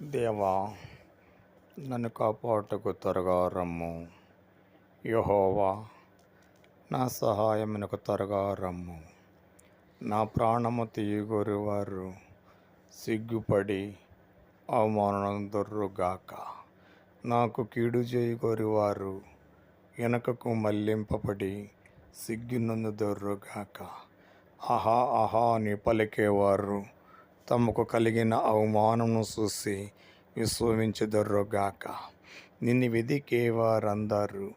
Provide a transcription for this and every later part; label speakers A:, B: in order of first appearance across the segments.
A: దేవా, నన్ను కాపాడుటకు త్వరగా రమ్ము. యెహోవా, నా సహాయమునకు త్వరగా రమ్ము. నా ప్రాణము తీయగోరువారు సిగ్గుపడి అవమానముందురుగాక. నాకు కీడు చేయగోరువారు వెనుకకు మళ్లింపబడి సిగ్గునందుదురుగాక. ఆహా ఆహా అని పలికేవారు తమకు కలిగిన అవమానమును చూసి విశ్వసించుదురుగాక. నిన్ను వెదికేవారందరూ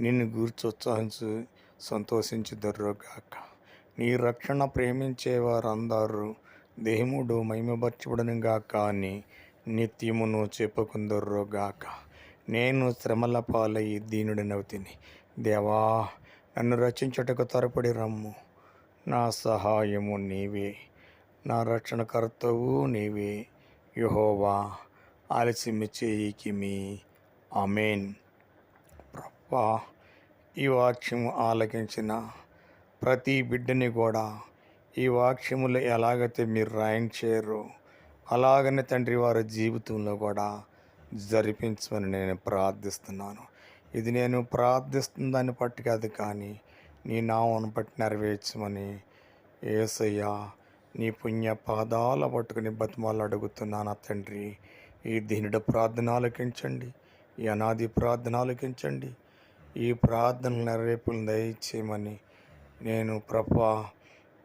A: నిన్ను గూర్చి సంతోషించుదురుగాక. నీ రక్షణ ప్రేమించేవారందరూ దేవుడు మహిమపరచబడునుగాక అని నిత్యమును చెప్పుకుందురుగాక. నేను శ్రమల పాలై దీనుడనవుతిని. దేవా, నన్ను రక్షించుటకు త్వరపడి రమ్ము. నా సహాయము నీవే, నా రక్షణకర్తవు నీవే. యెహోవా, ఆలస్యము చేయకిమి. ఆమేన్. ప్రభువా, ఈ వాక్యము ఆలకించిన ప్రతి బిడ్డని కూడా ఈ వాక్యములు ఎలాగైతే మీరు రాయించారో అలాగనే తండ్రి వారి జీవితంలో కూడా జరిపించమని నేను ప్రార్థిస్తున్నాను. ఇది నేను ప్రార్థిస్తుందని పట్టి కాదు, కానీ నీ నామమును బట్టి నెరవేర్చమని యేసయ్యా నీ పుణ్య పాదాల పట్టుకుని బతిమాలు అడుగుతున్నాను తండ్రి. ఈ దీనుడ ప్రార్థన ఆలకించండి, ఈ అనాది ప్రార్థన ఆలకించండి. ఈ ప్రార్థన నెరవేర్పులను దయచేయమని నేను ప్రభా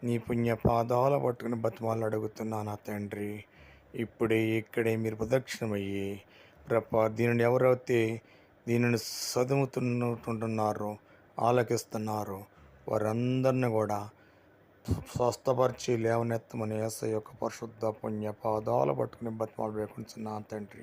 A: నీ పుణ్య పాదాల పట్టుకుని బతిమాలు అడుగుతున్నాను తండ్రి. ఇప్పుడే ఇక్కడే మీరు ప్రదక్షిణమయ్యి ప్రభా దీనిని ఎవరైతే దీనిని చదువుతుంటున్నారో ఆలకిస్తున్నారో వారందరిని కూడా స్వస్థపరిచి లేవనెత్తమని యేసయ్య యొక్క పరిశుద్ధ పుణ్య పాదాలు పట్టుకుని బతిమాలు వేడుకుంటున్నాను తండ్రి.